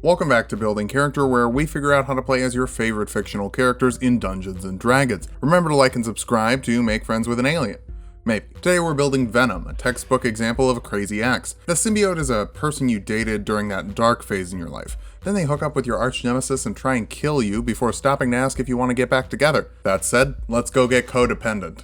Welcome back to Building Character, where we figure out how to play as your favorite fictional characters in Dungeons & Dragons. Remember to like and subscribe to make friends with an alien. Maybe. Today we're building Venom, a textbook example of a crazy ex. The symbiote is a person you dated during that dark phase in your life. Then they hook up with your arch nemesis and try and kill you before stopping to ask if you want to get back together. That said, let's go get codependent.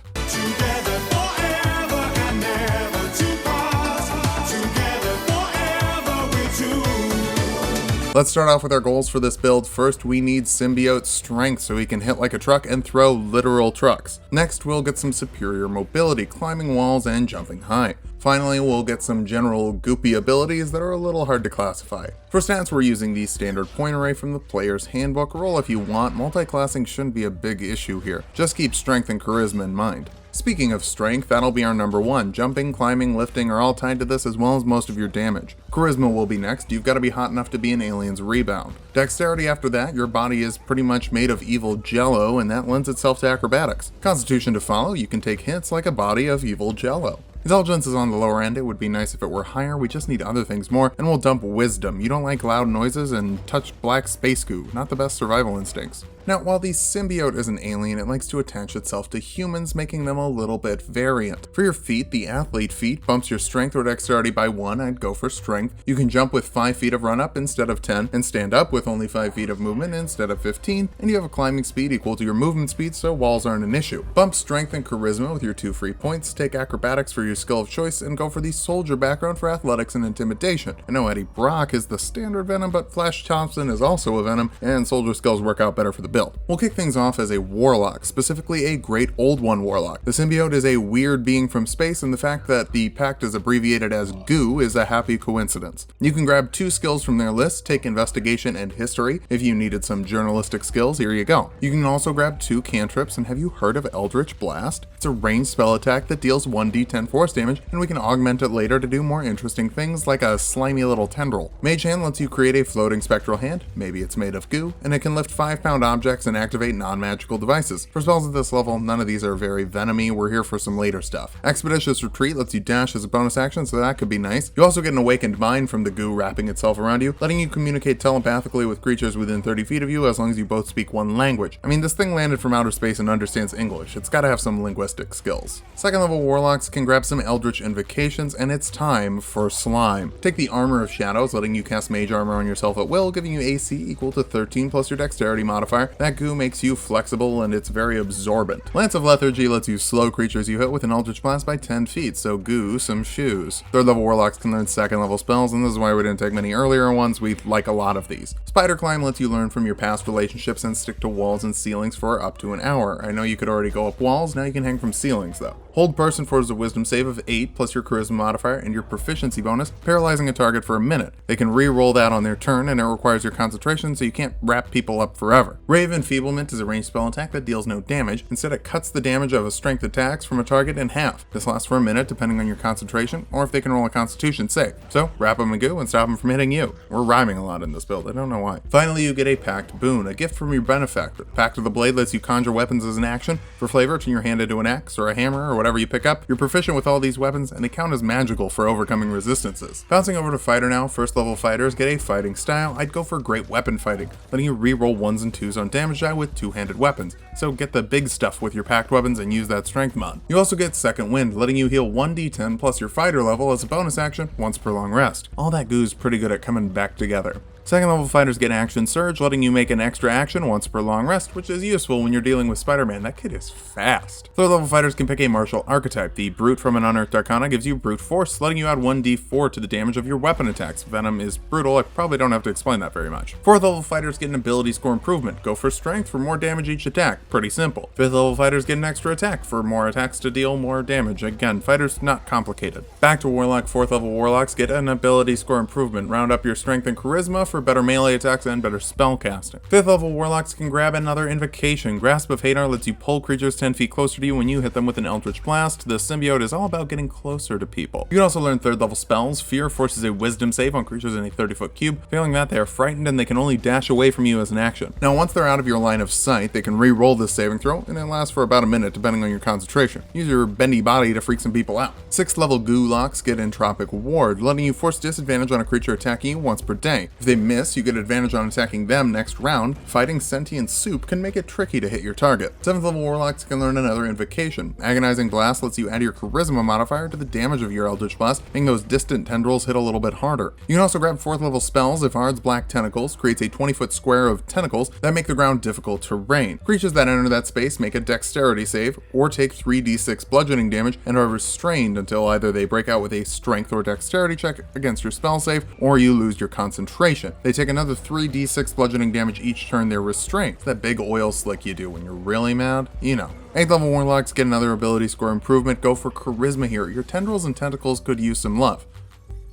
Let's start off with our goals for this build. First, we need symbiote strength so he can hit like a truck and throw literal trucks. Next, we'll get some superior mobility, climbing walls and jumping high. Finally, we'll get some general goopy abilities that are a little hard to classify. For stats, we're using the standard point array from the player's handbook. Roll if you want, multi-classing shouldn't be a big issue here. Just keep strength and charisma in mind. Speaking of strength, that'll be our number one. Jumping, climbing, lifting are all tied to this, as well as most of your damage. Charisma will be next. You've got to be hot enough to be an alien's rebound. Dexterity after that. Your body is pretty much made of evil jello, and that lends itself to acrobatics. Constitution to follow. You can take hits like a body of evil jello. Intelligence is on the lower end. It would be nice if it were higher. We just need other things more, and we'll dump wisdom. You don't like loud noises and touched black space goo. Not the best survival instincts. Now, while the symbiote is an alien, it likes to attach itself to humans, making them a little bit variant. For your feat, the athlete feat bumps your strength or dexterity by 1. I'd go for strength. You can jump with 5 feet of run up instead of 10, and stand up with only 5 feet of movement instead of 15, and you have a climbing speed equal to your movement speed, so walls aren't an issue. Bump strength and charisma with your 2 free points, take acrobatics for your skill of choice, and go for the soldier background for athletics and intimidation. I know Eddie Brock is the standard Venom, but Flash Thompson is also a Venom, and soldier skills work out better for the build. We'll kick things off as a Warlock, specifically a Great Old One Warlock. The symbiote is a weird being from space, and the fact that the pact is abbreviated as GOO is a happy coincidence. You can grab 2 skills from their list, take investigation and history. If you needed some journalistic skills, here you go. You can also grab 2 cantrips, and have you heard of Eldritch Blast? It's a ranged spell attack that deals 1d10 force damage, and we can augment it later to do more interesting things like a slimy little tendril. Mage Hand lets you create a floating spectral hand, maybe it's made of goo, and it can lift 5-pound objects and activate non-magical devices. For spells at this level, none of these are very venomy. We're here for some later stuff. Expeditious Retreat lets you dash as a bonus action, so that could be nice. You also get an Awakened Mind from the goo wrapping itself around you, letting you communicate telepathically with creatures within 30 feet of you as long as you both speak one language. I mean, this thing landed from outer space and understands English. It's gotta have some linguistic skills. Second level Warlocks can grab some Eldritch Invocations, and it's time for Slime. Take the Armor of Shadows, letting you cast mage armor on yourself at will, giving you AC equal to 13 plus your dexterity modifier. That goo makes you flexible and it's very absorbent. Lance of Lethargy lets you slow creatures you hit with an Eldritch Blast by 10 feet, so goo some shoes. Third level Warlocks can learn second level spells, and this is why we didn't take many earlier ones. We like a lot of these. Spider Climb lets you learn from your past relationships and stick to walls and ceilings for up to an hour. I know you could already go up walls, now you can hang from ceilings though. Hold Person forces a wisdom save of 8 plus your charisma modifier and your proficiency bonus, paralyzing a target for a minute. They can re-roll that on their turn, and it requires your concentration, so you can't wrap people up forever. Rave Enfeeblement is a ranged spell attack that deals no damage. Instead, it cuts the damage of a strength attacks from a target in half. This lasts for a minute depending on your concentration, or if they can roll a constitution save. So, wrap them in goo and stop them from hitting you. We're rhyming a lot in this build, I don't know why. Finally, you get a Pact Boon, a gift from your benefactor. Pact of the Blade lets you conjure weapons as an action. For flavor, turn your hand into an axe or a hammer or whatever you pick up. You're proficient with all these weapons, and they count as magical for overcoming resistances. Bouncing over to Fighter now, first level fighters get a fighting style. I'd go for Great Weapon Fighting, letting you re-roll 1s and 2s on damage die with 2-handed weapons. So get the big stuff with your packed weapons and use that strength mod. You also get Second Wind, letting you heal 1d10 plus your fighter level as a bonus action once per long rest. All that goo's pretty good at coming back together. Second level fighters get Action Surge, letting you make an extra action once per long rest, which is useful when you're dealing with Spider-Man. That kid is fast. Third level fighters can pick a martial archetype. The Brute from an Unearthed Arcana gives you Brute Force, letting you add 1d4 to the damage of your weapon attacks. Venom is brutal, I probably don't have to explain that very much. Fourth level fighters get an ability score improvement. Go for Strength for more damage each attack. Pretty simple. Fifth level fighters get an extra attack for more attacks to deal more damage. Again, fighters not complicated. Back to Warlock, fourth level Warlocks get an ability score improvement. Round up your strength and charisma for better melee attacks and better spell casting. Fifth level Warlocks can grab another invocation. Grasp of Hadar lets you pull creatures 10 feet closer to you when you hit them with an Eldritch Blast. The symbiote is all about getting closer to people. You can also learn third level spells. Fear forces a wisdom save on creatures in a 30-foot cube. Failing that, they are frightened and they can only dash away from you as an action. Now, once they're out of your line of sight, they can re-roll this saving throw, and it lasts for about a minute depending on your concentration. Use your bendy body to freak some people out. Sixth level Gulocks get Entropic Ward, letting you force disadvantage on a creature attacking you once per day. If they miss, you get advantage on attacking them next round. Fighting sentient soup can make it tricky to hit your target. 7th level Warlocks can learn another invocation. Agonizing Blast lets you add your charisma modifier to the damage of your Eldritch Blast, making those distant tendrils hit a little bit harder. You can also grab 4th level spells. Ifard's Black Tentacles creates a 20-foot square of tentacles that make the ground difficult terrain. Creatures that enter that space make a dexterity save or take 3d6 bludgeoning damage and are restrained until either they break out with a strength or dexterity check against your spell save, or you lose your concentration. They take another 3d6 bludgeoning damage each turn they're restrained. It's that big oil slick you do when you're really mad, you know. 8th level Warlocks get another ability score improvement. Go for charisma here. Your tendrils and tentacles could use some love.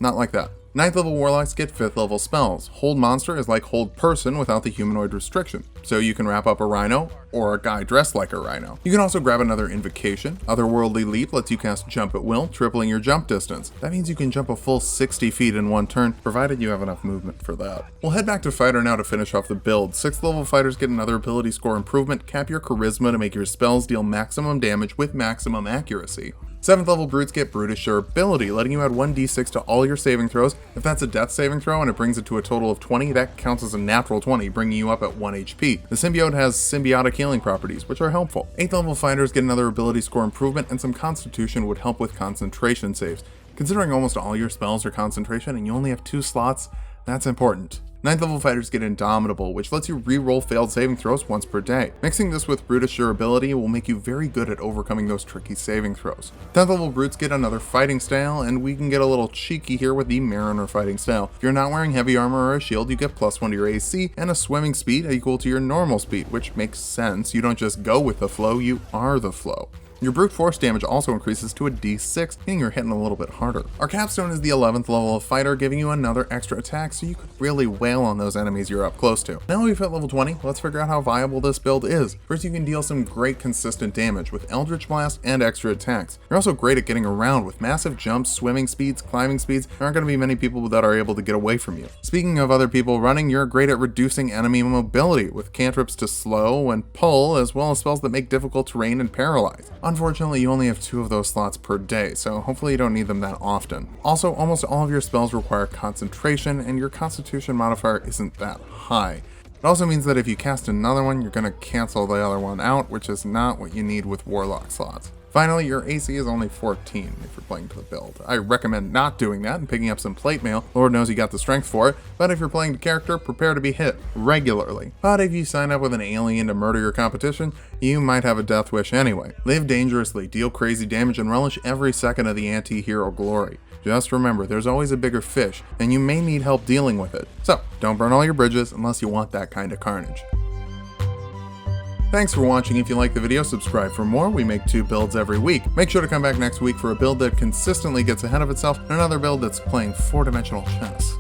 Not like that. 9th level Warlocks get 5th level spells. Hold Monster is like Hold Person without the humanoid restriction, so you can wrap up a rhino or a guy dressed like a rhino. You can also grab another invocation. Otherworldly Leap lets you cast Jump at will, tripling your jump distance. That means you can jump a full 60 feet in one turn, provided you have enough movement for that. We'll head back to Fighter now to finish off the build. 6th level fighters get another ability score improvement. Cap your charisma to make your spells deal maximum damage with maximum accuracy. 7th level brutes get Brutish Durability, letting you add 1d6 to all your saving throws. If that's a death saving throw and it brings it to a total of 20, that counts as a natural 20, bringing you up at 1 HP. The symbiote has symbiotic healing properties, which are helpful. 8th level fighters get another ability score improvement, and some constitution would help with concentration saves. Considering almost all your spells are concentration and you only have 2 slots, that's important. 9th level fighters get Indomitable, which lets you re-roll failed saving throws once per day. Mixing this with Brutish Durability will make you very good at overcoming those tricky saving throws. 10th level brutes get another fighting style, and we can get a little cheeky here with the Mariner fighting style. If you're not wearing heavy armor or a shield, you get +1 to your AC and a swimming speed equal to your normal speed, which makes sense. You don't just go with the flow, you are the flow. Your brute force damage also increases to a d6, meaning you're hitting a little bit harder. Our capstone is the 11th level of fighter, giving you another extra attack so you could really wail on those enemies you're up close to. Now we've hit level 20, let's figure out how viable this build is. First, you can deal some great consistent damage with Eldritch Blast and extra attacks. You're also great at getting around with massive jumps, swimming speeds, climbing speeds. There aren't going to be many people that are able to get away from you. Speaking of other people running, you're great at reducing enemy mobility with cantrips to slow and pull, as well as spells that make difficult terrain and paralyze. Unfortunately, you only have 2 of those slots per day, so hopefully you don't need them that often. Also, almost all of your spells require concentration, and your constitution modifier isn't that high. It also means that if you cast another one, you're going to cancel the other one out, which is not what you need with Warlock slots. Finally, your AC is only 14 if you're playing to the build. I recommend not doing that and picking up some plate mail. Lord knows you got the strength for it, but if you're playing the character, prepare to be hit regularly. But if you sign up with an alien to murder your competition, you might have a death wish anyway. Live dangerously, deal crazy damage, and relish every second of the anti-hero glory. Just remember, there's always a bigger fish, and you may need help dealing with it. So, don't burn all your bridges unless you want that kind of carnage. Thanks for watching. If you like the video, subscribe for more. We make 2 builds every week. Make sure to come back next week for a build that consistently gets ahead of itself and another build that's playing 4-dimensional chess.